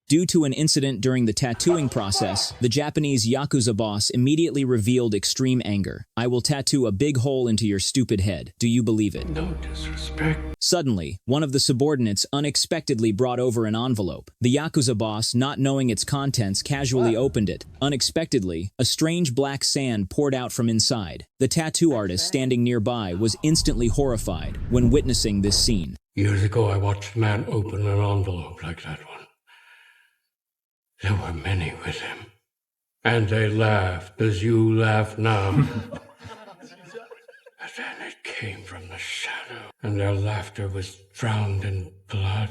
Due to an incident during the tattooing process, the Japanese Yakuza boss immediately revealed extreme anger. "I will tattoo a big hole into your stupid head. Do you believe it?" No disrespect. Suddenly, one of the subordinates unexpectedly brought over an envelope. The Yakuza boss, not knowing its contents, casually opened it. Unexpectedly, a strange black sand poured out from inside. The tattoo artist standing nearby was instantly horrified when witnessing this scene. Years ago, I watched a man open an envelope like that one. There were many with him. And they laughed as you laugh now. But then it came from the shadow, and their laughter was drowned in blood.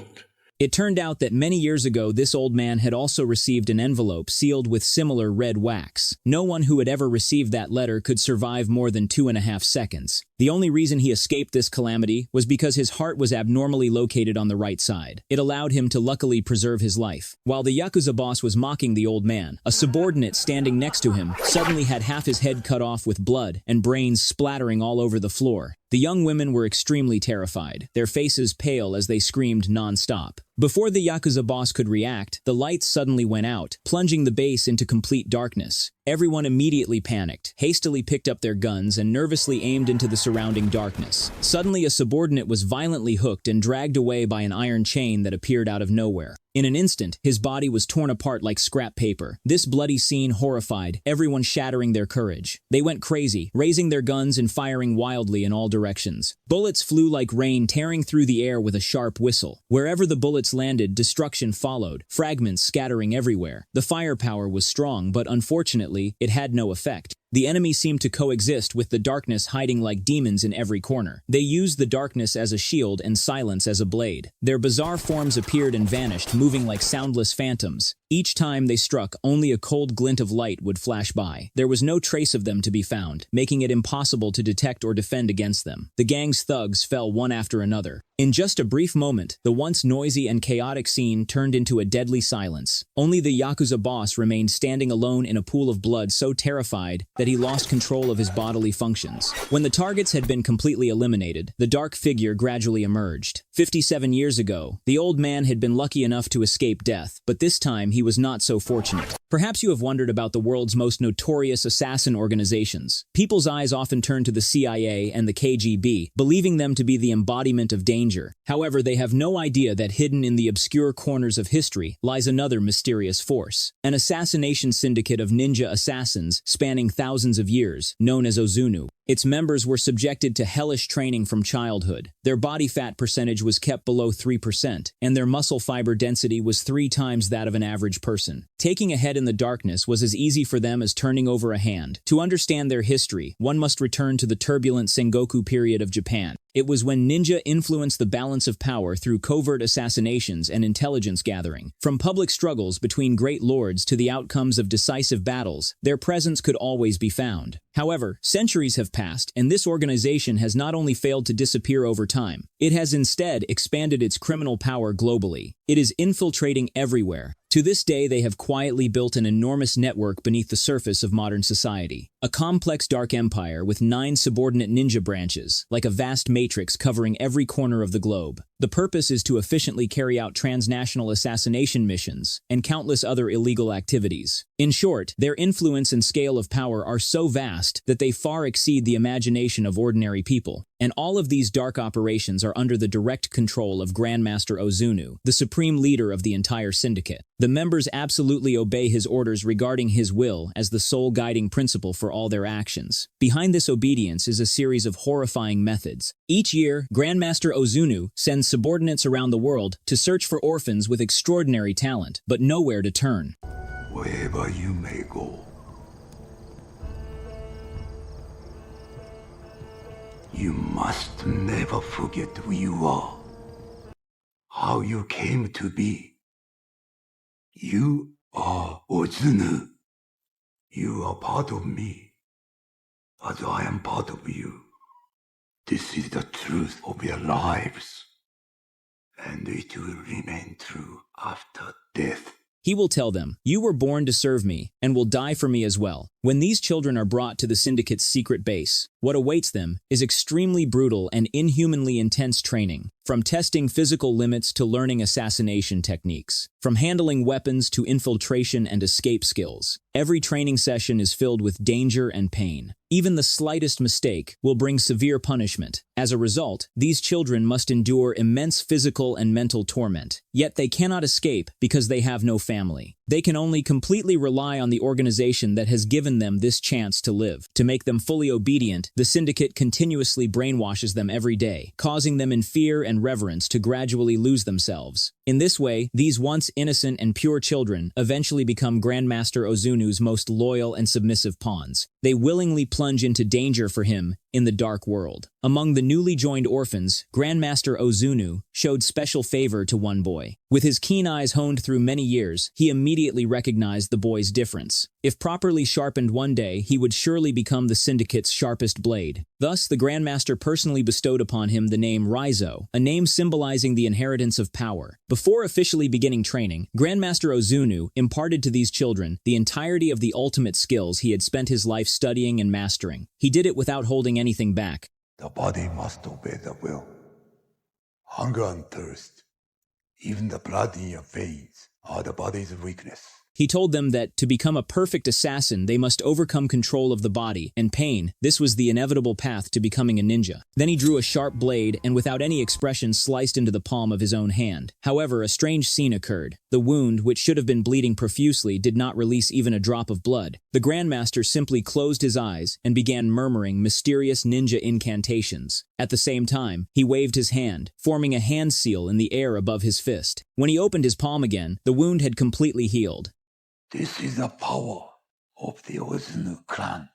It turned out that many years ago, this old man had also received an envelope sealed with similar red wax. No one who had ever received that letter could survive more than 2.5 seconds. The only reason he escaped this calamity was because his heart was abnormally located on the right side. It allowed him to luckily preserve his life. While the Yakuza boss was mocking the old man, a subordinate standing next to him suddenly had half his head cut off with blood and brains splattering all over the floor. The young women were extremely terrified, their faces pale as they screamed non-stop. Before the Yakuza boss could react, the lights suddenly went out, plunging the base into complete darkness. Everyone immediately panicked, hastily picked up their guns, and nervously aimed into the surrounding darkness. Suddenly, a subordinate was violently hooked and dragged away by an iron chain that appeared out of nowhere. In an instant, his body was torn apart like scrap paper. This bloody scene horrified everyone, shattering their courage. They went crazy, raising their guns and firing wildly in all directions. Bullets flew like rain, tearing through the air with a sharp whistle. Wherever the bullets landed, destruction followed, fragments scattering everywhere. The firepower was strong, but unfortunately, it had no effect. The enemy seemed to coexist with the darkness, hiding like demons in every corner. They used the darkness as a shield and silence as a blade. Their bizarre forms appeared and vanished, moving like soundless phantoms. Each time they struck, only a cold glint of light would flash by. There was no trace of them to be found, making it impossible to detect or defend against them. The gang's thugs fell one after another. In just a brief moment, the once noisy and chaotic scene turned into a deadly silence. Only the Yakuza boss remained standing alone in a pool of blood, so terrified that he lost control of his bodily functions. When the targets had been completely eliminated, the dark figure gradually emerged. 57 years ago, the old man had been lucky enough to escape death, but this time he was not so fortunate. Perhaps you have wondered about the world's most notorious assassin organizations. People's eyes often turn to the CIA and the KGB, believing them to be the embodiment of danger. However, they have no idea that hidden in the obscure corners of history lies another mysterious force. An assassination syndicate of ninja assassins spanning thousands of years, known as Ozunu. Its members were subjected to hellish training from childhood. Their body fat percentage was kept below 3%, and their muscle fiber density was 3 times that of an average person. Taking a head in the darkness was as easy for them as turning over a hand. To understand their history, one must return to the turbulent Sengoku period of Japan. It was when ninja influenced the balance of power through covert assassinations and intelligence gathering. From public struggles between great lords to the outcomes of decisive battles, their presence could always be found. However, centuries have passed, and this organization has not only failed to disappear over time, it has instead expanded its criminal power globally. It is infiltrating everywhere. To this day, they have quietly built an enormous network beneath the surface of modern society. A complex dark empire with 9 subordinate ninja branches, like a vast matrix covering every corner of the globe. The purpose is to efficiently carry out transnational assassination missions and countless other illegal activities. In short, their influence and scale of power are so vast that they far exceed the imagination of ordinary people. And all of these dark operations are under the direct control of Grandmaster Ozunu, the supreme leader of the entire syndicate. The members absolutely obey his orders regarding his will as the sole guiding principle for all their actions. Behind this obedience is a series of horrifying methods. Each year, Grandmaster Ozunu sends subordinates around the world to search for orphans with extraordinary talent, but nowhere to turn. Wherever you may go, you must never forget who you are, how you came to be. You are Ozunu. You are part of me, as I am part of you. This is the truth of your lives, and it will remain true after death. He will tell them, "You were born to serve me, and will die for me as well." When these children are brought to the syndicate's secret base, what awaits them is extremely brutal and inhumanly intense training, from testing physical limits to learning assassination techniques. from handling weapons to infiltration and escape skills. Every training session is filled with danger and pain. Even the slightest mistake will bring severe punishment. As a result, these children must endure immense physical and mental torment. Yet they cannot escape because they have no family. They can only completely rely on the organization that has given them this chance to live. To make them fully obedient, the syndicate continuously brainwashes them every day, causing them in fear and reverence to gradually lose themselves. In this way, these once innocent and pure children eventually become Grandmaster Ozunu's most loyal and submissive pawns. They willingly plunge into danger for him in the dark world. Among the newly joined orphans, Grandmaster Ozunu showed special favor to one boy. With his keen eyes honed through many years, he immediately recognized the boy's difference. If properly sharpened one day, he would surely become the syndicate's sharpest blade. Thus, the Grandmaster personally bestowed upon him the name Riso, a name symbolizing the inheritance of power. Before officially beginning training, Grandmaster Ozunu imparted to these children the entirety of the ultimate skills he had spent his life studying and mastering. He did it without holding anything back. The body must obey the will. Hunger and thirst, even the blood in your veins, are the body's weakness. He told them that to become a perfect assassin, they must overcome control of the body and pain. This was the inevitable path to becoming a ninja. Then he drew a sharp blade and without any expression sliced into the palm of his own hand. However, a strange scene occurred. The wound, which should have been bleeding profusely, did not release even a drop of blood. The Grandmaster simply closed his eyes and began murmuring mysterious ninja incantations. At the same time, he waved his hand, forming a hand seal in the air above his fist. When he opened his palm again, the wound had completely healed. This is the power of the Ozunu clan.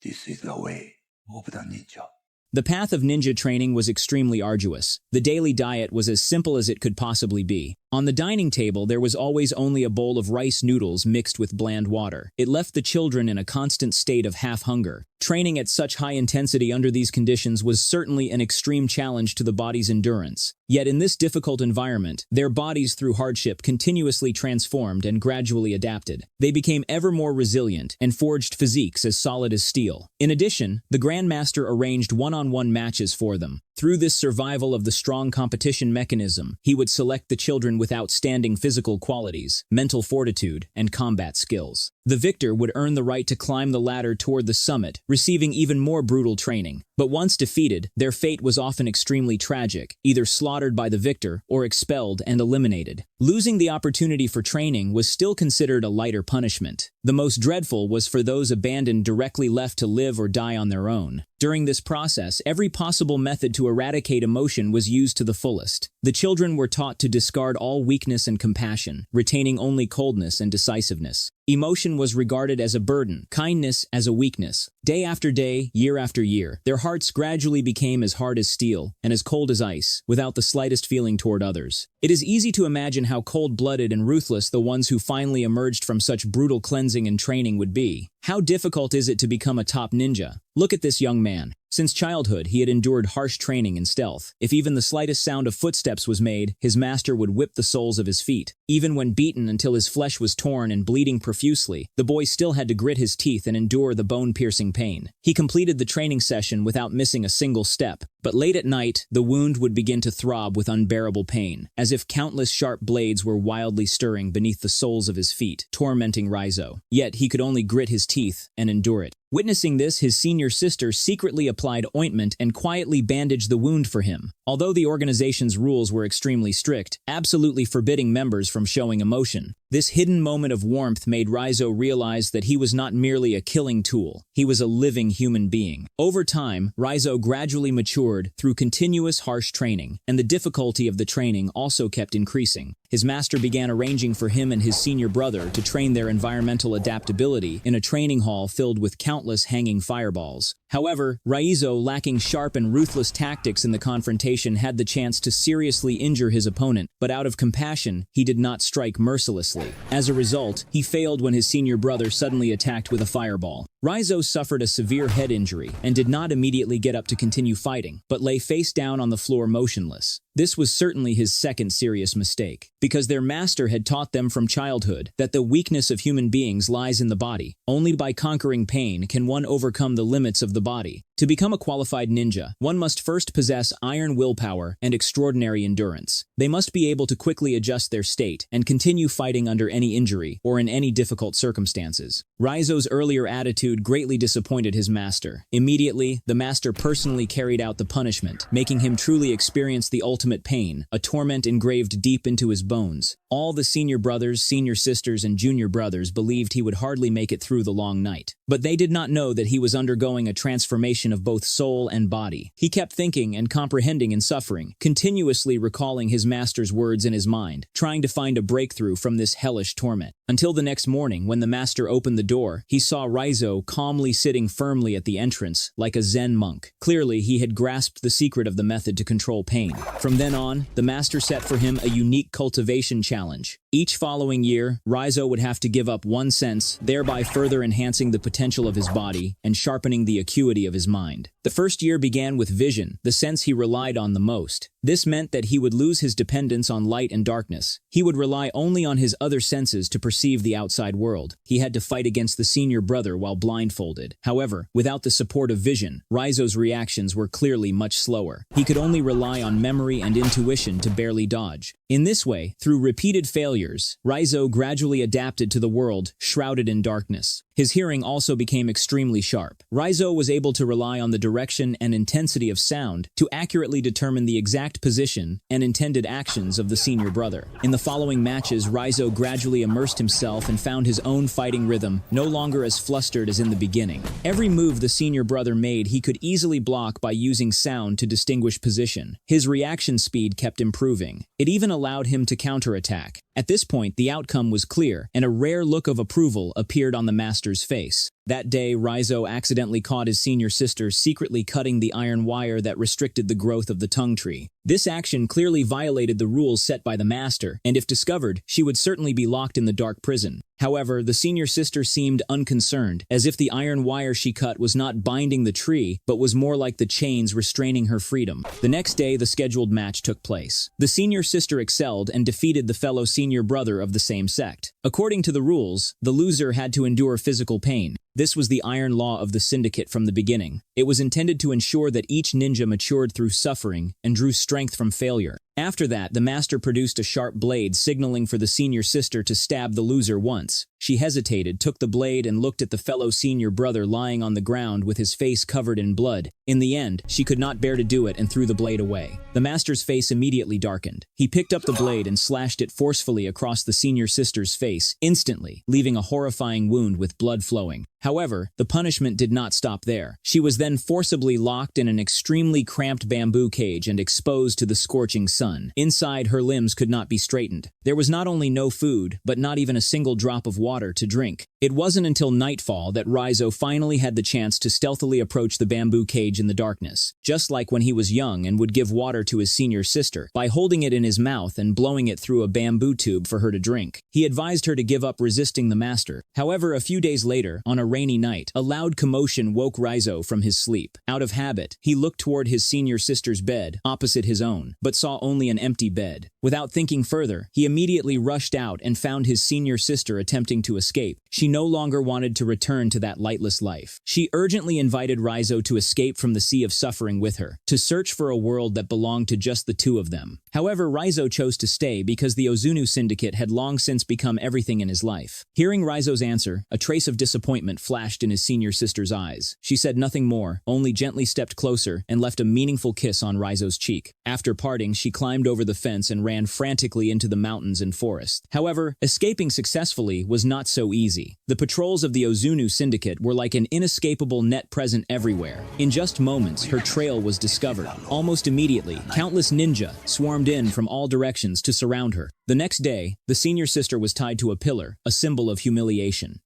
This is the way of the ninja. The path of ninja training was extremely arduous. The daily diet was as simple as it could possibly be. On the dining table, there was always only a bowl of rice noodles mixed with bland water. It left the children in a constant state of half-hunger. Training at such high intensity under these conditions was certainly an extreme challenge to the body's endurance. Yet in this difficult environment, their bodies through hardship continuously transformed and gradually adapted. They became ever more resilient and forged physiques as solid as steel. In addition, the Grandmaster arranged one-on-one matches for them. Through this survival of the strong competition mechanism, he would select the children with outstanding physical qualities, mental fortitude, and combat skills. The victor would earn the right to climb the ladder toward the summit, receiving even more brutal training. But once defeated, their fate was often extremely tragic, either slaughtered by the victor or expelled and eliminated. Losing the opportunity for training was still considered a lighter punishment. The most dreadful was for those abandoned directly left to live or die on their own. During this process, every possible method to eradicate emotion was used to the fullest. The children were taught to discard all weakness and compassion, retaining only coldness and decisiveness. Emotion was regarded as a burden, kindness as a weakness. Day after day, year after year, their hearts gradually became as hard as steel and as cold as ice, without the slightest feeling toward others. It is easy to imagine how cold-blooded and ruthless the ones who finally emerged from such brutal cleansing and training would be. How difficult is it to become a top ninja? Look at this young man. Since childhood, he had endured harsh training in stealth. If even the slightest sound of footsteps was made, his master would whip the soles of his feet. Even when beaten until his flesh was torn and bleeding profusely, the boy still had to grit his teeth and endure the bone-piercing pain. He completed the training session without missing a single step. But late at night, the wound would begin to throb with unbearable pain, as if countless sharp blades were wildly stirring beneath the soles of his feet, tormenting Riso. Yet he could only grit his teeth and endure it. Witnessing this, his senior sister secretly applied ointment and quietly bandaged the wound for him. Although the organization's rules were extremely strict, absolutely forbidding members from showing emotion, this hidden moment of warmth made Riso realize that he was not merely a killing tool, he was a living human being. Over time, Riso gradually matured through continuous harsh training, and the difficulty of the training also kept increasing. His master began arranging for him and his senior brother to train their environmental adaptability in a training hall filled with countless hanging fireballs. However, Riso, lacking sharp and ruthless tactics in the confrontation, had the chance to seriously injure his opponent, but out of compassion, he did not strike mercilessly. As a result, he failed when his senior brother suddenly attacked with a fireball. Riso suffered a severe head injury and did not immediately get up to continue fighting, but lay face down on the floor motionless. This was certainly his second serious mistake, because their master had taught them from childhood that the weakness of human beings lies in the body. Only by conquering pain can one overcome the limits of the body. To become a qualified ninja, one must first possess iron willpower and extraordinary endurance. They must be able to quickly adjust their state and continue fighting under any injury or in any difficult circumstances. Riso's earlier attitude greatly disappointed his master. Immediately, the master personally carried out the punishment, making him truly experience the ultimate pain, a torment engraved deep into his bones. All the senior brothers, senior sisters, and junior brothers believed he would hardly make it through the long night. But they did not know that he was undergoing a transformation of both soul and body. He kept thinking and comprehending in suffering, continuously recalling his master's words in his mind, trying to find a breakthrough from this hellish torment. Until the next morning, when the master opened the door, he saw Riso calmly sitting firmly at the entrance, like a Zen monk. Clearly, he had grasped the secret of the method to control pain. From then on, the master set for him a unique cultivation challenge. Each following year, Riso would have to give up one sense, thereby further enhancing the potential of his body and sharpening the acuity of his mind. The first year began with vision, the sense he relied on the most. This meant that he would lose his dependence on light and darkness. He would rely only on his other senses to perceive the outside world. He had to fight against the senior brother while blindfolded. However, without the support of vision, Riso's reactions were clearly much slower. He could only rely on memory and intuition to barely dodge. In this way, through repeated failures, Riso gradually adapted to the world shrouded in darkness. His hearing also became extremely sharp. Riso was able to rely on the direction and intensity of sound to accurately determine the exact position and intended actions of the senior brother. In the following matches, Riso gradually immersed himself and found his own fighting rhythm, no longer as flustered as in the beginning. Every move the senior brother made he could easily block by using sound to distinguish position. His reaction speed kept improving. It even allowed him to counterattack. At this point, the outcome was clear, and a rare look of approval appeared on the master's face. That day, Riso accidentally caught his senior sister secretly cutting the iron wire that restricted the growth of the tongue tree. This action clearly violated the rules set by the master, and if discovered, she would certainly be locked in the dark prison. However, the senior sister seemed unconcerned, as if the iron wire she cut was not binding the tree, but was more like the chains restraining her freedom. The next day, the scheduled match took place. The senior sister excelled and defeated the fellow senior brother of the same sect. According to the rules, the loser had to endure physical pain. This was the iron law of the syndicate from the beginning. It was intended to ensure that each ninja matured through suffering and drew strength from failure. After that, the master produced a sharp blade, signaling for the senior sister to stab the loser once. She hesitated, took the blade, and looked at the fellow senior brother lying on the ground with his face covered in blood. In the end, she could not bear to do it and threw the blade away. The master's face immediately darkened. He picked up the blade and slashed it forcefully across the senior sister's face, instantly, leaving a horrifying wound with blood flowing. However, the punishment did not stop there. She was then forcibly locked in an extremely cramped bamboo cage and exposed to the scorching sun. Inside, her limbs could not be straightened. There was not only no food, but not even a single drop of water to drink. It wasn't until nightfall that Riso finally had the chance to stealthily approach the bamboo cage in the darkness, just like when he was young and would give water to his senior sister, by holding it in his mouth and blowing it through a bamboo tube for her to drink. He advised her to give up resisting the master. However, a few days later, on a rainy night, a loud commotion woke Riso from his sleep. Out of habit, he looked toward his senior sister's bed, opposite his own, but saw only an empty bed. Without thinking further, he immediately rushed out and found his senior sister attempting to escape. She no longer wanted to return to that lightless life. She urgently invited Riso to escape from the sea of suffering with her, to search for a world that belonged to just the two of them. However, Riso chose to stay because the Ozunu syndicate had long since become everything in his life. Hearing Riso's answer, a trace of disappointment flashed in his senior sister's eyes. She said nothing more, only gently stepped closer and left a meaningful kiss on Riso's cheek. After parting, she climbed over the fence and ran frantically into the mountains and forest. However, escaping successfully was not so easy. The patrols of the Ozunu syndicate were like an inescapable net present everywhere. In just moments, her trail was discovered. Almost immediately, countless ninja swarmed in from all directions to surround her. The next day, the senior sister was tied to a pillar, a symbol of humiliation.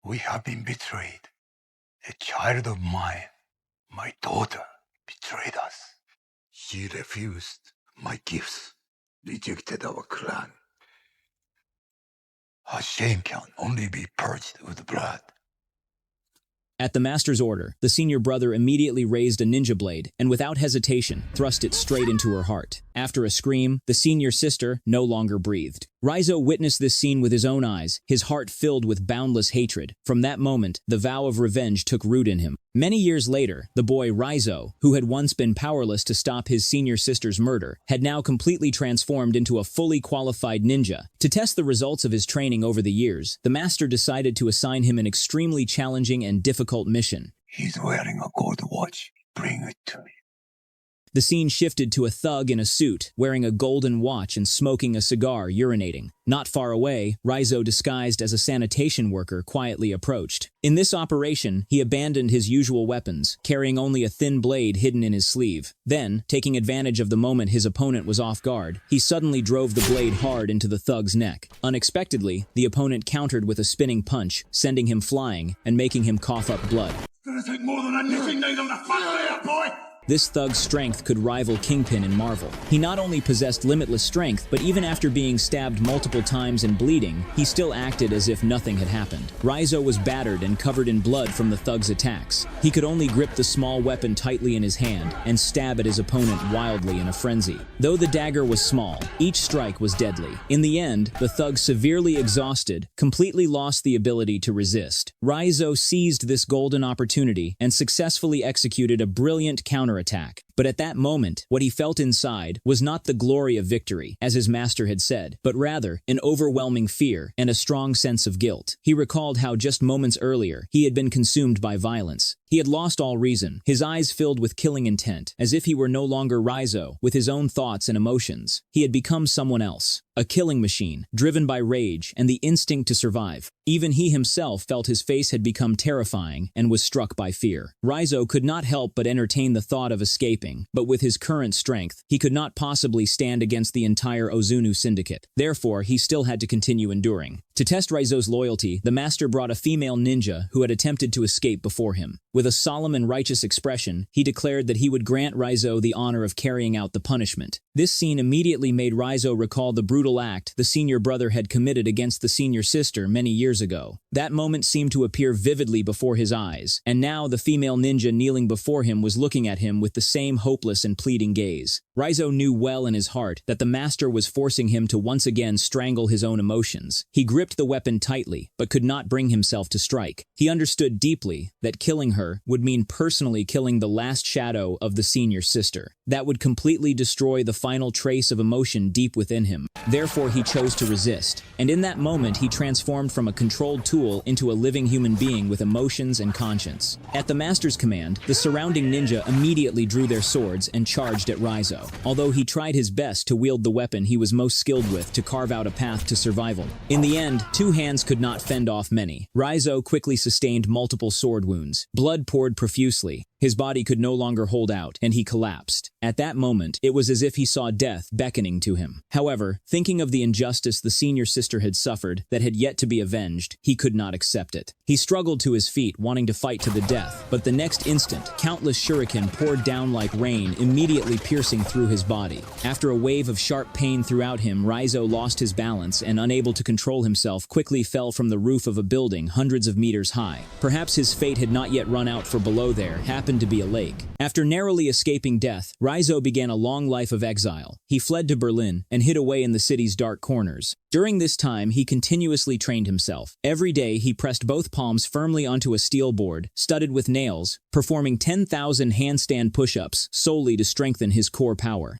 We have been betrayed. A child of mine, my daughter, betrayed us. She refused my gifts, rejected our clan. Her shame can only be purged with blood. At the master's order, the senior brother immediately raised a ninja blade and without hesitation thrust it straight into her heart. After a scream, the senior sister no longer breathed. Riso witnessed this scene with his own eyes, his heart filled with boundless hatred. From that moment, the vow of revenge took root in him. Many years later, the boy Riso, who had once been powerless to stop his senior sister's murder, had now completely transformed into a fully qualified ninja. To test the results of his training over the years, the master decided to assign him an extremely challenging and difficult mission. He's wearing a gold watch. Bring it to me. The scene shifted to a thug in a suit, wearing a golden watch and smoking a cigar, urinating. Not far away, Riso, disguised as a sanitation worker, quietly approached. In this operation, he abandoned his usual weapons, carrying only a thin blade hidden in his sleeve. Then, taking advantage of the moment his opponent was off guard, he suddenly drove the blade hard into the thug's neck. Unexpectedly, the opponent countered with a spinning punch, sending him flying and making him cough up blood. It's gonna take more than a knitting needle to fuck me up, boy! This thug's strength could rival Kingpin in Marvel. He not only possessed limitless strength, but even after being stabbed multiple times and bleeding, he still acted as if nothing had happened. Riso was battered and covered in blood from the thug's attacks. He could only grip the small weapon tightly in his hand and stab at his opponent wildly in a frenzy. Though the dagger was small, each strike was deadly. In the end, the thug, severely exhausted, completely lost the ability to resist. Riso seized this golden opportunity and successfully executed a brilliant counterattack. But at that moment, what he felt inside was not the glory of victory, as his master had said, but rather an overwhelming fear and a strong sense of guilt. He recalled how just moments earlier, he had been consumed by violence. He had lost all reason, his eyes filled with killing intent, as if he were no longer Riso, with his own thoughts and emotions. He had become someone else, a killing machine, driven by rage and the instinct to survive. Even he himself felt his face had become terrifying and was struck by fear. Riso could not help but entertain the thought of escaping, but with his current strength, he could not possibly stand against the entire Ozunu syndicate. Therefore, he still had to continue enduring. To test Riso's loyalty, the master brought a female ninja who had attempted to escape before him. With a solemn and righteous expression, he declared that he would grant Riso the honor of carrying out the punishment. This scene immediately made Riso recall the brutal act the senior brother had committed against the senior sister many years ago. That moment seemed to appear vividly before his eyes, and now the female ninja kneeling before him was looking at him with the same hopeless and pleading gaze. Riso knew well in his heart that the master was forcing him to once again strangle his own emotions. He gripped the weapon tightly, but could not bring himself to strike. He understood deeply that killing her would mean personally killing the last shadow of the senior sister. That would completely destroy the final trace of emotion deep within him. Therefore, he chose to resist, and in that moment he transformed from a controlled tool into a living human being with emotions and conscience. At the master's command, the surrounding ninja immediately drew their swords and charged at Riso, although he tried his best to wield the weapon he was most skilled with to carve out a path to survival. In the end, two hands could not fend off many. Riso quickly sustained multiple sword wounds. Blood poured profusely. His body could no longer hold out, and he collapsed. At that moment, it was as if he saw death beckoning to him. However, thinking of the injustice the senior sister had suffered that had yet to be avenged, he could not accept it. He struggled to his feet, wanting to fight to the death, but the next instant, countless shuriken poured down like rain, immediately piercing through his body. After a wave of sharp pain throughout him, Riso lost his balance and, unable to control himself, quickly fell from the roof of a building hundreds of meters high. Perhaps his fate had not yet run out, for below there happened to be a lake. After narrowly escaping death, Riso began a long life of exile. He fled to Berlin and hid away in the city's dark corners. During this time, he continuously trained himself. Every day, he pressed both palms firmly onto a steel board, studded with nails, performing 10,000 handstand push-ups solely to strengthen his core power.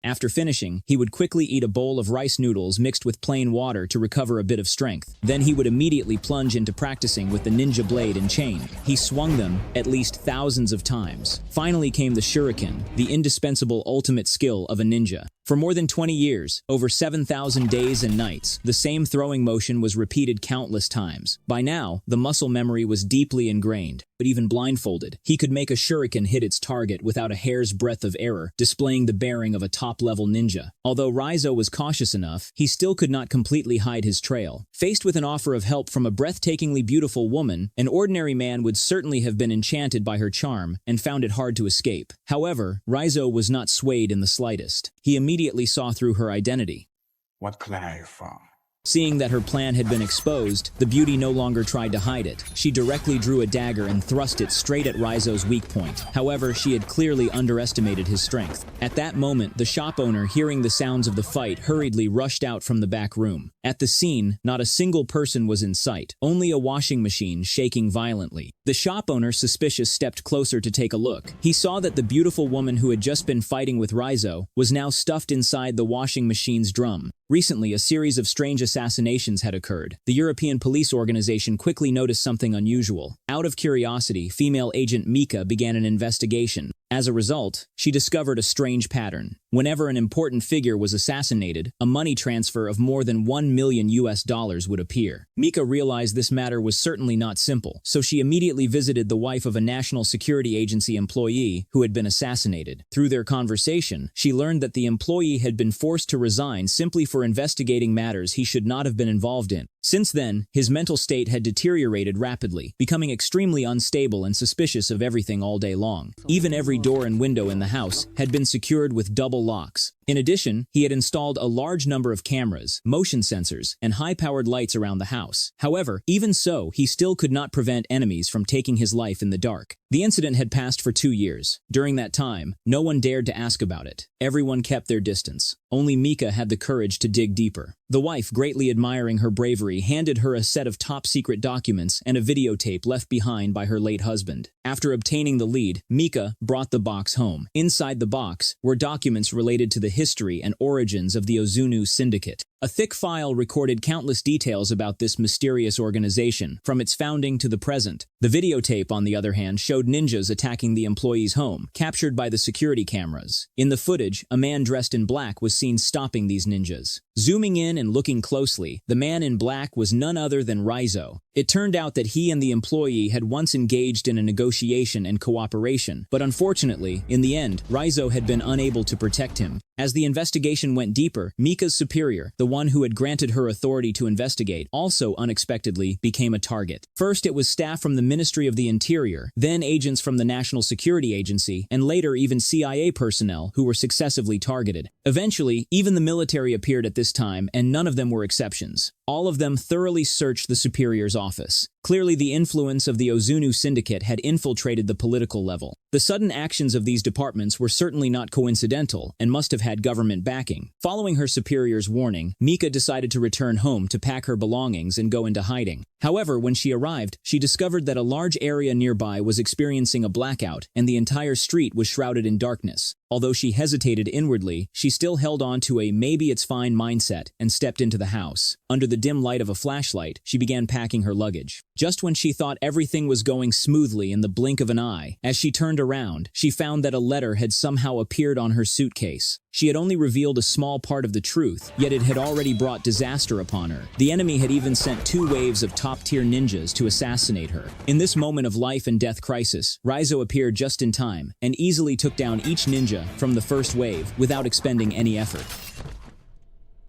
After finishing, he would quickly eat a bowl of rice noodles mixed with plain water to recover a bit of strength. Then he would immediately plunge into practicing with the ninja blade and chain. He swung them at least thousands of times. Finally came the shuriken, the indispensable ultimate skill of a ninja. For more than 20 years, over 7,000 days and nights, the same throwing motion was repeated countless times. By now, the muscle memory was deeply ingrained, but even blindfolded, he could make a shuriken hit its target without a hair's breadth of error, displaying the bearing of a top-level ninja. Although Riso was cautious enough, he still could not completely hide his trail. Faced with an offer of help from a breathtakingly beautiful woman, an ordinary man would certainly have been enchanted by her charm and found it hard to escape. However, Riso was not swayed in the slightest. He immediately saw through her identity. What clan are you from? Seeing that her plan had been exposed, the beauty no longer tried to hide it. She directly drew a dagger and thrust it straight at Riso's weak point. However, she had clearly underestimated his strength. At that moment, the shop owner, hearing the sounds of the fight, hurriedly rushed out from the back room. At the scene, not a single person was in sight, only a washing machine shaking violently. The shop owner, suspicious, stepped closer to take a look. He saw that the beautiful woman who had just been fighting with Riso was now stuffed inside the washing machine's drum. Recently, a series of strange assassinations had occurred. The European police organization quickly noticed something unusual. Out of curiosity, female agent Mika began an investigation. As a result, she discovered a strange pattern. Whenever an important figure was assassinated, a money transfer of more than $1 million would appear. Mika realized this matter was certainly not simple, so she immediately visited the wife of a national security agency employee who had been assassinated. Through their conversation, she learned that the employee had been forced to resign simply for investigating matters he should not have been involved in. Since then, his mental state had deteriorated rapidly, becoming extremely unstable and suspicious of everything all day long. Even every door and window in the house had been secured with double locks. In addition, he had installed a large number of cameras, motion sensors, and high-powered lights around the house. However, even so, he still could not prevent enemies from taking his life in the dark. The incident had passed for 2 years. During that time, no one dared to ask about it. Everyone kept their distance. Only Mika had the courage to dig deeper. The wife, greatly admiring her bravery, handed her a set of top-secret documents and a videotape left behind by her late husband. After obtaining the lead, Mika brought the box home. Inside the box were documents related to the history and origins of the Ozunu syndicate. A thick file recorded countless details about this mysterious organization, from its founding to the present. The videotape, on the other hand, showed ninjas attacking the employee's home, captured by the security cameras. In the footage, a man dressed in black was seen stopping these ninjas. Zooming in and looking closely, the man in black was none other than Riso. It turned out that he and the employee had once engaged in a negotiation and cooperation, but unfortunately, in the end, Riso had been unable to protect him. As the investigation went deeper, Mika's superior, the one who had granted her authority to investigate, also unexpectedly became a target. First, it was staff from the Ministry of the Interior, then agents from the National Security Agency, and later even CIA personnel who were successively targeted. Eventually, even the military appeared at this time, and none of them were exceptions. All of them thoroughly searched the superior's office. Clearly, the influence of the Ozunu syndicate had infiltrated the political level. The sudden actions of these departments were certainly not coincidental and must have had government backing. Following her superior's warning, Mika decided to return home to pack her belongings and go into hiding. However, when she arrived, she discovered that a large area nearby was experiencing a blackout and the entire street was shrouded in darkness. Although she hesitated inwardly, she still held on to a maybe-it's-fine mindset and stepped into the house. Under the dim light of a flashlight, she began packing her luggage. Just when she thought everything was going smoothly in the blink of an eye, as she turned around, she found that a letter had somehow appeared on her suitcase. She had only revealed a small part of the truth, yet it had already brought disaster upon her. The enemy had even sent 2 waves of top-tier ninjas to assassinate her. In this moment of life and death crisis, Riso appeared just in time and easily took down each ninja from the first wave without expending any effort.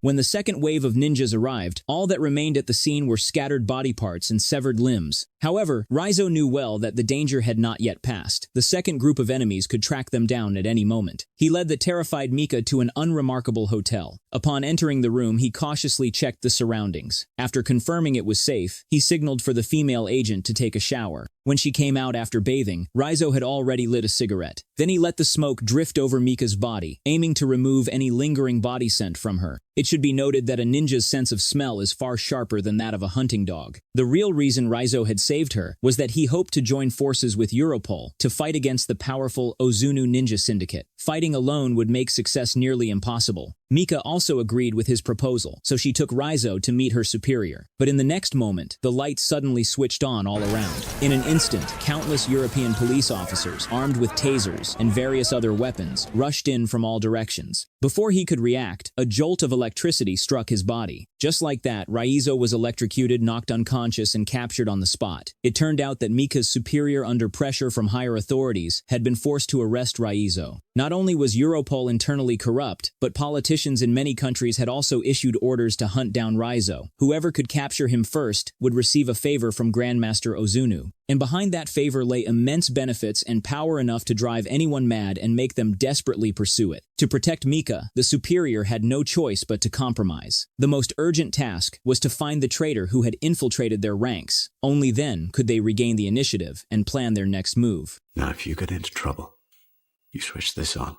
When the second wave of ninjas arrived, all that remained at the scene were scattered body parts and severed limbs. However, Riso knew well that the danger had not yet passed. The second group of enemies could track them down at any moment. He led the terrified Mika to an unremarkable hotel. Upon entering the room, he cautiously checked the surroundings. After confirming it was safe, he signaled for the female agent to take a shower. When she came out after bathing, Riso had already lit a cigarette. Then he let the smoke drift over Mika's body, aiming to remove any lingering body scent from her. It should be noted that a ninja's sense of smell is far sharper than that of a hunting dog. The real reason Riso had saved her was that he hoped to join forces with Europol to fight against the powerful Ozunu ninja syndicate. Fighting alone would make success nearly impossible. Mika also agreed with his proposal, so she took Riso to meet her superior. But in the next moment, the lights suddenly switched on all around. In an instant, countless European police officers, armed with tasers and various other weapons, rushed in from all directions. Before he could react, a jolt of electricity struck his body. Just like that, Riso was electrocuted, knocked unconscious, and captured on the spot. It turned out that Mika's superior, under pressure from higher authorities, had been forced to arrest Riso. Not only was Europol internally corrupt, but politicians in many countries had also issued orders to hunt down Riso. Whoever could capture him first would receive a favor from Grandmaster Ozunu. And behind that favor lay immense benefits and power enough to drive anyone mad and make them desperately pursue it. To protect Mika, the superior had no choice but to compromise. The most urgent task was to find the traitor who had infiltrated their ranks. Only then could they regain the initiative and plan their next move. Now if you get into trouble, you switch this on,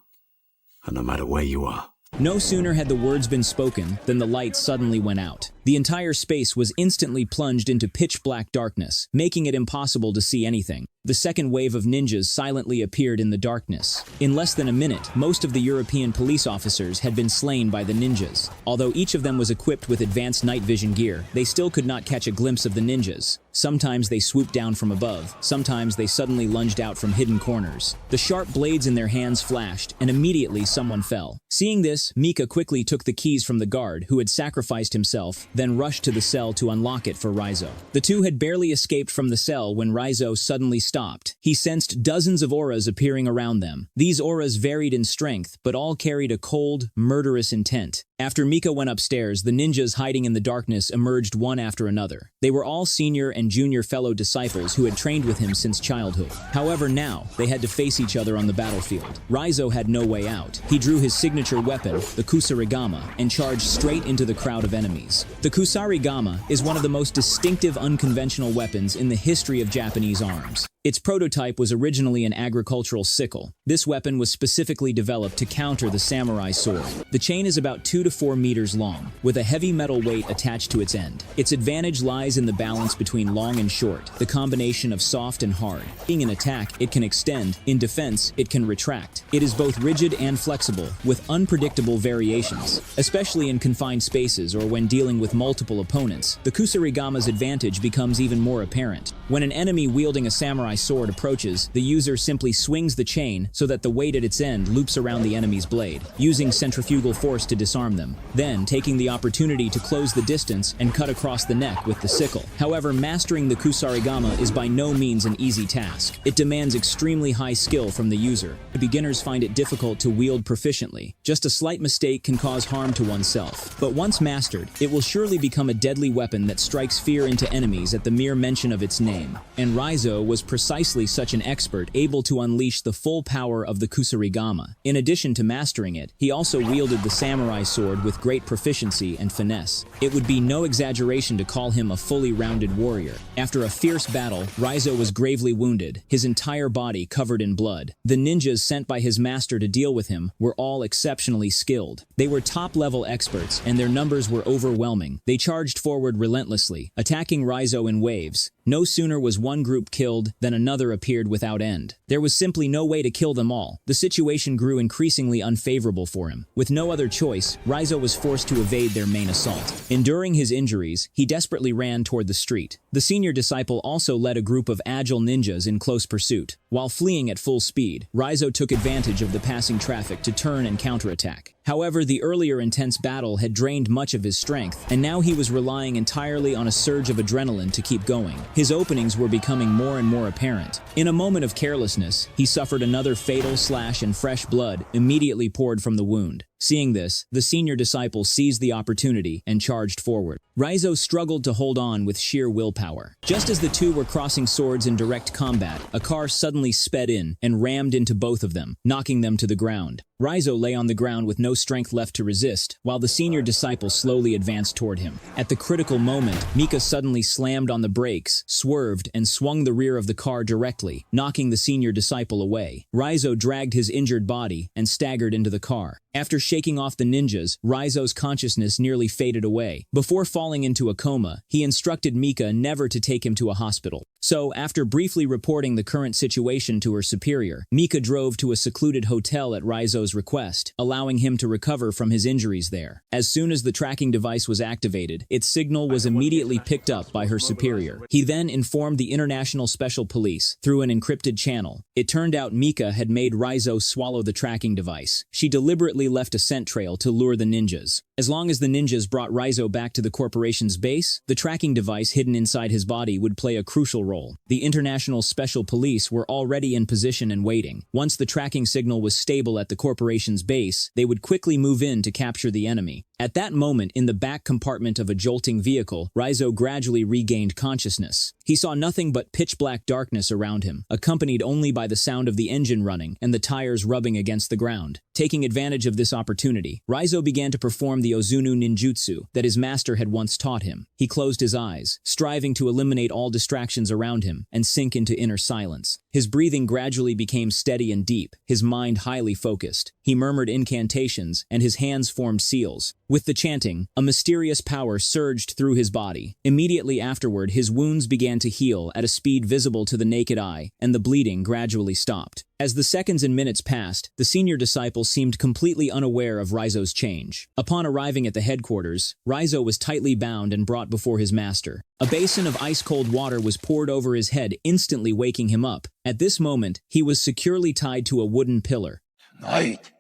and no matter where you are. No sooner had the words been spoken than the lights suddenly went out. The entire space was instantly plunged into pitch-black darkness, making it impossible to see anything. The second wave of ninjas silently appeared in the darkness. In less than a minute, most of the European police officers had been slain by the ninjas. Although each of them was equipped with advanced night vision gear, they still could not catch a glimpse of the ninjas. Sometimes they swooped down from above, sometimes they suddenly lunged out from hidden corners. The sharp blades in their hands flashed, and immediately someone fell. Seeing this, Mika quickly took the keys from the guard, who had sacrificed himself, then rushed to the cell to unlock it for Riso. The two had barely escaped from the cell when Riso suddenly stopped. He sensed dozens of auras appearing around them. These auras varied in strength, but all carried a cold, murderous intent. After Mika went upstairs, the ninjas hiding in the darkness emerged one after another. They were all senior and junior fellow disciples who had trained with him since childhood. However, now, they had to face each other on the battlefield. Riso had no way out. He drew his signature weapon, the Kusari Gama, and charged straight into the crowd of enemies. The Kusari Gama is one of the most distinctive unconventional weapons in the history of Japanese arms. Its prototype was originally an agricultural sickle. This weapon was specifically developed to counter the samurai sword. The chain is about 2 to 4 meters long, with a heavy metal weight attached to its end. Its advantage lies in the balance between long and short, the combination of soft and hard. In attack, it can extend. In defense, it can retract. It is both rigid and flexible, with unpredictable variations. Especially in confined spaces or when dealing with multiple opponents, the Kusari Gama's advantage becomes even more apparent. When an enemy wielding a samurai sword approaches, the user simply swings the chain so that the weight at its end loops around the enemy's blade, using centrifugal force to disarm them, then taking the opportunity to close the distance and cut across the neck with the sickle. However, mastering the Kusari Gama is by no means an easy task. It demands extremely high skill from the user. Beginners find it difficult to wield proficiently. Just a slight mistake can cause harm to oneself. But once mastered, it will surely become a deadly weapon that strikes fear into enemies at the mere mention of its name. And Riso was precisely such an expert, able to unleash the full power of the Kusari Gama. In addition to mastering it, he also wielded the samurai sword with great proficiency and finesse. It would be no exaggeration to call him a fully rounded warrior. After a fierce battle, Riso was gravely wounded, his entire body covered in blood. The ninjas sent by his master to deal with him were all exceptionally skilled. They were top-level experts, and their numbers were overwhelming. They charged forward relentlessly, attacking Riso in waves. No sooner was one group killed than another appeared without end. There was simply no way to kill them all. The situation grew increasingly unfavorable for him. With no other choice, Riso was forced to evade their main assault. Enduring his injuries, he desperately ran toward the street. The senior disciple also led a group of agile ninjas in close pursuit. While fleeing at full speed, Riso took advantage of the passing traffic to turn and counterattack. However, the earlier intense battle had drained much of his strength, and now he was relying entirely on a surge of adrenaline to keep going. His openings were becoming more and more apparent. In a moment of carelessness, he suffered another fatal slash and fresh blood immediately poured from the wound. Seeing this, the senior disciple seized the opportunity and charged forward. Riso struggled to hold on with sheer willpower. Just as the two were crossing swords in direct combat, a car suddenly sped in and rammed into both of them, knocking them to the ground. Riso lay on the ground with no strength left to resist, while the senior disciple slowly advanced toward him. At the critical moment, Mika suddenly slammed on the brakes, swerved, and swung the rear of the car directly, knocking the senior disciple away. Riso dragged his injured body and staggered into the car. After shaking off the ninjas, Riso's consciousness nearly faded away. Before falling into a coma, he instructed Mika never to take him to a hospital. So, after briefly reporting the current situation to her superior, Mika drove to a secluded hotel at Riso's Raizo's request, allowing him to recover from his injuries there. As soon as the tracking device was activated, its signal was immediately picked up by her superior. He then informed the International Special Police through an encrypted channel. It turned out Mika had made Riso swallow the tracking device. She deliberately left a scent trail to lure the ninjas. As long as the ninjas brought Riso back to the corporation's base, the tracking device hidden inside his body would play a crucial role. The International Special Police were already in position and waiting. Once the tracking signal was stable at the corporation's base, they would quickly move in to capture the enemy. At that moment, in the back compartment of a jolting vehicle, Riso gradually regained consciousness. He saw nothing but pitch-black darkness around him, accompanied only by the sound of the engine running and the tires rubbing against the ground. Taking advantage of this opportunity, Riso began to perform the Ozunu ninjutsu that his master had once taught him. He closed his eyes, striving to eliminate all distractions around him and sink into inner silence. His breathing gradually became steady and deep, his mind highly focused. He murmured incantations, and his hands formed seals. With the chanting, a mysterious power surged through his body. Immediately afterward, his wounds began to heal at a speed visible to the naked eye, and the bleeding gradually stopped. As the seconds and minutes passed, the senior disciple seemed completely unaware of Riso's change. Upon arriving at the headquarters, Riso was tightly bound and brought before his master. A basin of ice-cold water was poured over his head, instantly waking him up. At this moment, he was securely tied to a wooden pillar. Tonight,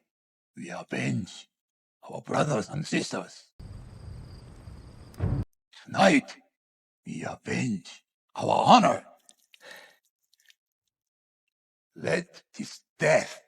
we avenge our brothers and sisters. Tonight, we avenge our honor. Let this death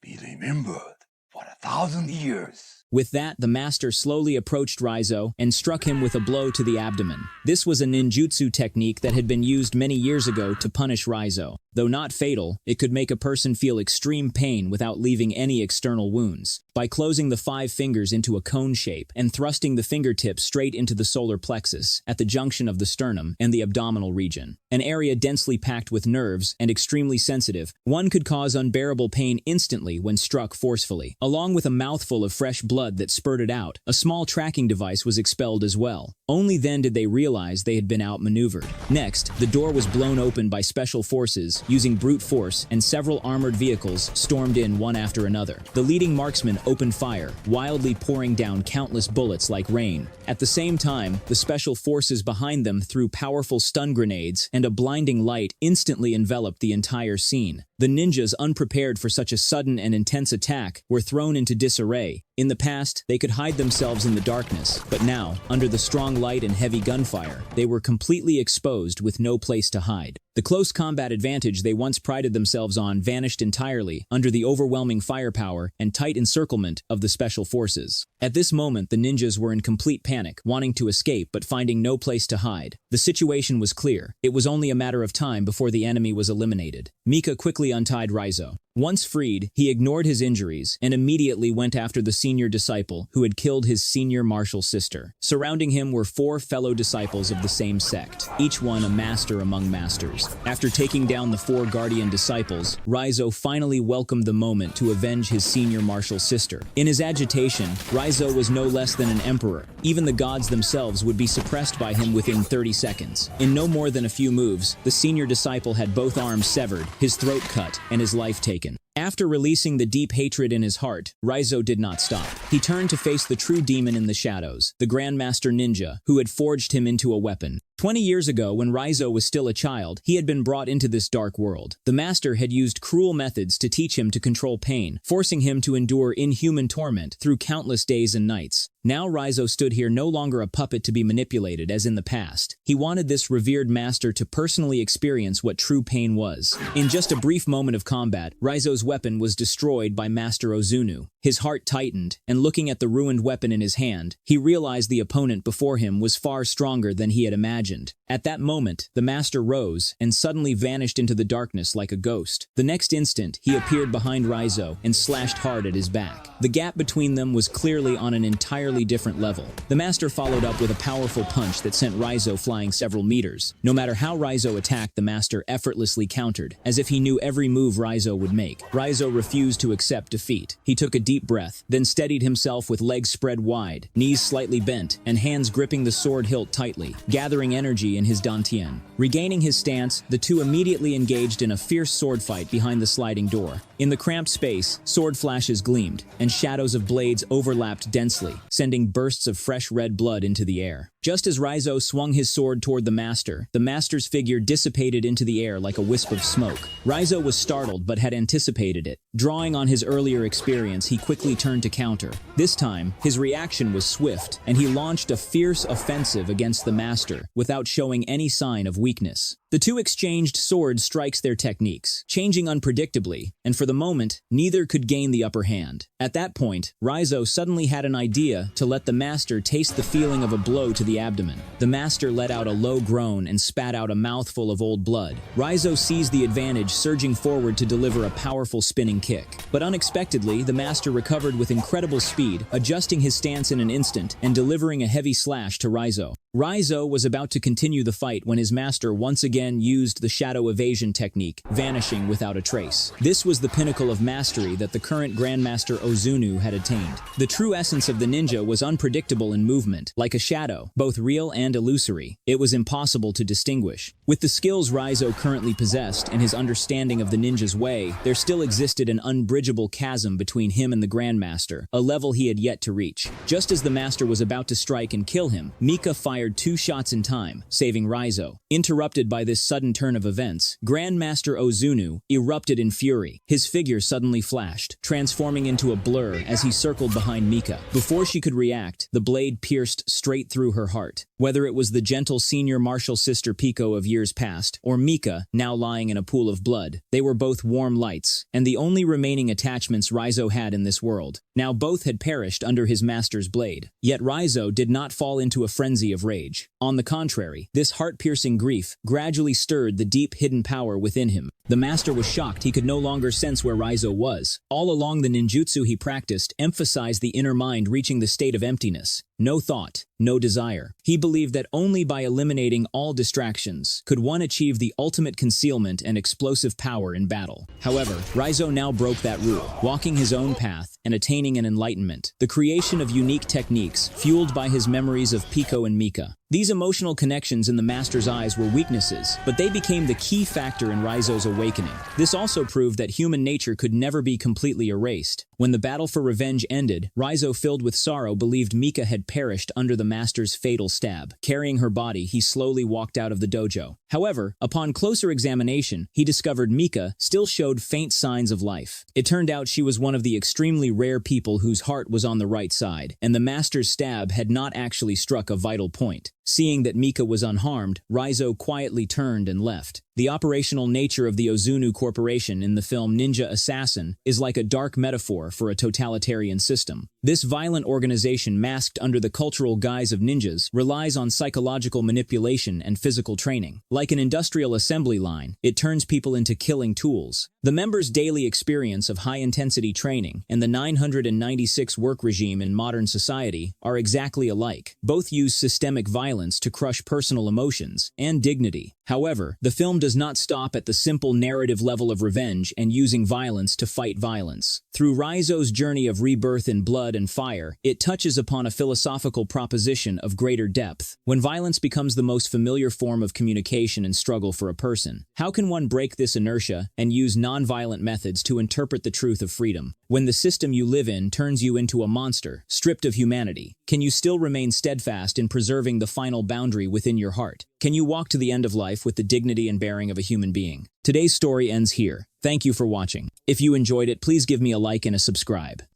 be remembered for 1,000 years. With that, the master slowly approached Riso and struck him with a blow to the abdomen. This was a ninjutsu technique that had been used many years ago to punish Riso. Though not fatal, it could make a person feel extreme pain without leaving any external wounds. By closing the 5 fingers into a cone shape and thrusting the fingertips straight into the solar plexus at the junction of the sternum and the abdominal region, an area densely packed with nerves and extremely sensitive, one could cause unbearable pain instantly when struck forcefully. Along with a mouthful of fresh blood that spurted out, a small tracking device was expelled as well. Only then did they realize they had been outmaneuvered. Next, the door was blown open by special forces using brute force, and several armored vehicles stormed in one after another. The leading marksman opened fire, wildly pouring down countless bullets like rain. At the same time, the special forces behind them threw powerful stun grenades, and a blinding light instantly enveloped the entire scene. The ninjas, unprepared for such a sudden and intense attack, were thrown into disarray. In the past, they could hide themselves in the darkness, but now, under the strong light and heavy gunfire, they were completely exposed with no place to hide. The close combat advantage they once prided themselves on vanished entirely under the overwhelming firepower and tight encirclement of the special forces. At this moment, the ninjas were in complete panic, wanting to escape but finding no place to hide. The situation was clear. It was only a matter of time before the enemy was eliminated. Mika quickly untied Riso. Once freed, he ignored his injuries and immediately went after the senior disciple who had killed his senior martial sister. Surrounding him were 4 fellow disciples of the same sect, each one a master among masters. After taking down the 4 guardian disciples, Riso finally welcomed the moment to avenge his senior martial sister. In his agitation, Riso was no less than an emperor. Even the gods themselves would be suppressed by him within 30 seconds. In no more than a few moves, the senior disciple had both arms severed, his throat cut, and his life taken. After releasing the deep hatred in his heart, Riso did not stop. He turned to face the true demon in the shadows, the Grandmaster Ninja, who had forged him into a weapon. 20 years ago, when Riso was still a child, he had been brought into this dark world. The master had used cruel methods to teach him to control pain, forcing him to endure inhuman torment through countless days and nights. Now Riso stood here no longer a puppet to be manipulated as in the past. He wanted this revered master to personally experience what true pain was. In just a brief moment of combat, Riso's weapon was destroyed by Master Ozunu. His heart tightened, and looking at the ruined weapon in his hand, he realized the opponent before him was far stronger than he had imagined. At that moment, the master rose and suddenly vanished into the darkness like a ghost. The next instant, he appeared behind Riso and slashed hard at his back. The gap between them was clearly on an entirely entirely different level. The master followed up with a powerful punch that sent Riso flying several meters. No matter how Riso attacked, the master effortlessly countered, as if he knew every move Riso would make. Riso refused to accept defeat. He took a deep breath, then steadied himself with legs spread wide, knees slightly bent, and hands gripping the sword hilt tightly, gathering energy in his dantian. Regaining his stance, the two immediately engaged in a fierce sword fight behind the sliding door. In the cramped space, sword flashes gleamed, and shadows of blades overlapped densely, sending bursts of fresh red blood into the air. Just as Riso swung his sword toward the master's figure dissipated into the air like a wisp of smoke. Riso was startled but had anticipated it. Drawing on his earlier experience, he quickly turned to counter. This time, his reaction was swift, and he launched a fierce offensive against the master without showing any sign of weakness. The two exchanged sword strikes their techniques, changing unpredictably, and for the moment, neither could gain the upper hand. At that point, Riso suddenly had an idea to let the master taste the feeling of a blow to the abdomen. The master let out a low groan and spat out a mouthful of old blood. Riso seized the advantage, surging forward to deliver a powerful spinning kick. But unexpectedly, the master recovered with incredible speed, adjusting his stance in an instant and delivering a heavy slash to Riso. Riso was about to continue the fight when his master once again used the shadow evasion technique, vanishing without a trace. This was the pinnacle of mastery that the current Grandmaster Ozunu had attained. The true essence of the ninja was unpredictable in movement, like a shadow, both real and illusory. It was impossible to distinguish. With the skills Riso currently possessed and his understanding of the ninja's way, there still existed an unbridgeable chasm between him and the Grandmaster, a level he had yet to reach. Just as the master was about to strike and kill him, Mika fired 2 shots in time, saving Riso. Interrupted by this sudden turn of events, Grandmaster Ozunu erupted in fury. His figure suddenly flashed, transforming into a blur as he circled behind Mika. Before she could react, the blade pierced straight through her heart. Whether it was the gentle senior martial sister Pico of years past, or Mika, now lying in a pool of blood, they were both warm lights, and the only remaining attachments Riso had in this world. Now both had perished under his master's blade. Yet Riso did not fall into a frenzy of rage. On the contrary, this heart-piercing grief gradually stirred the deep hidden power within him. The master was shocked he could no longer sense where Riso was. All along, the ninjutsu he practiced emphasized the inner mind reaching the state of emptiness. No thought, no desire. He believed that only by eliminating all distractions could one achieve the ultimate concealment and explosive power in battle. However, Riso now broke that rule, walking his own path and attaining an enlightenment, the creation of unique techniques fueled by his memories of Pico and Mika. These emotional connections in the master's eyes were weaknesses, but they became the key factor in Riso's awakening. This also proved that human nature could never be completely erased. When the battle for revenge ended, Riso, filled with sorrow, believed Mika had perished under the master's fatal stab. Carrying her body, he slowly walked out of the dojo. However, upon closer examination, he discovered Mika still showed faint signs of life. It turned out she was one of the extremely rare people whose heart was on the right side, and the master's stab had not actually struck a vital point. Seeing that Mika was unharmed, Riso quietly turned and left. The operational nature of the Ozunu Corporation in the film Ninja Assassin is like a dark metaphor for a totalitarian system. This violent organization, masked under the cultural guise of ninjas, relies on psychological manipulation and physical training. Like an industrial assembly line, it turns people into killing tools. The members' daily experience of high-intensity training and the 996 work regime in modern society are exactly alike. Both use systemic violence to crush personal emotions and dignity. However, the film does not stop at the simple narrative level of revenge and using violence to fight violence. Through Riso's journey of rebirth in blood and fire, it touches upon a philosophical proposition of greater depth. When violence becomes the most familiar form of communication and struggle for a person, how can one break this inertia and use non-violent methods to interpret the truth of freedom? When the system you live in turns you into a monster, stripped of humanity, can you still remain steadfast in preserving the final boundary within your heart? Can you walk to the end of life with the dignity and bearing of a human being? Today's story ends here. Thank you for watching. If you enjoyed it, please give me a like and a subscribe.